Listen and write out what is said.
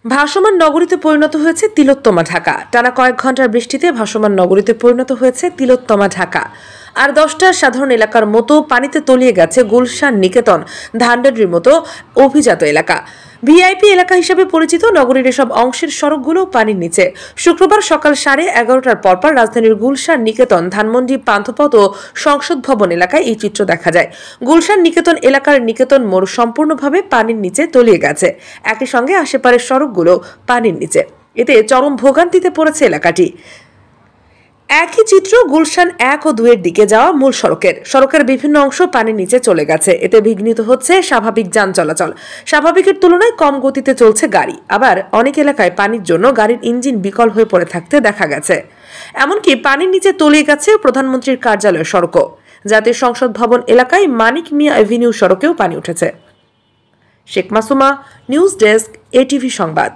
ভাসমান নগরীতে পরিণত হয়েছে তিলোত্তমা ঢাকা। টানা কয়েক ঘন্টার বৃষ্টিতে ভাসমান নগরীতে পরিণত হয়েছে তিলোত্তমা ঢাকা। আর 10টা সাধারণ এলাকার মতো পানিতে তলিয়ে গেছে গুলশান, নিকেতন, ধানমন্ডির মতো অভিজাত এলাকা। ভিআইপি এলাকা হিসেবে পরিচিত নগরীর এসব অংশের সড়কগুলো পানির নিচে। শুক্রবার সকাল 11:30টার পরপর রাজধানীর গুলশান, নিকেতন, ধানমন্ডি, পান্থপথ ও সংসদ ভবন এলাকায় এই চিত্র দেখা যায়। গুলশান নিকেতন এলাকার নিকেতন মোড় সম্পূর্ণভাবে পানির নিচে তলিয়ে গেছে। একই সঙ্গে আশেপাশের সড়কগুলো পানির নিচে। এতে চরম ভোগান্তিতে পড়েছে এলাকাটি। একই চিত্র গুলশান 1 ও 2 এর দিকে যাওয়া মূল সড়কের বিভিন্ন অংশ পানির নিচে চলে গেছে। এতে বিঘ্নিত হচ্ছে স্বাভাবিক যান চলাচল। স্বাভাবিকের তুলনায় কম গতিতে চলছে গাড়ি। আবার অনেক এলাকায় পানির জন্য গাড়ির ইঞ্জিন বিকল হয়ে পড়ে থাকতে দেখা গেছে। এমনকি পানির নিচে তলিয়ে গেছে প্রধানমন্ত্রীর কার্যালয়ের সড়কও। জাতীয় সংসদ ভবন এলাকায় মানিক মিয়া এভিনিউ সড়কেও পানি উঠেছে। Sheikh Masuma, news desk, ATV সংবাদ।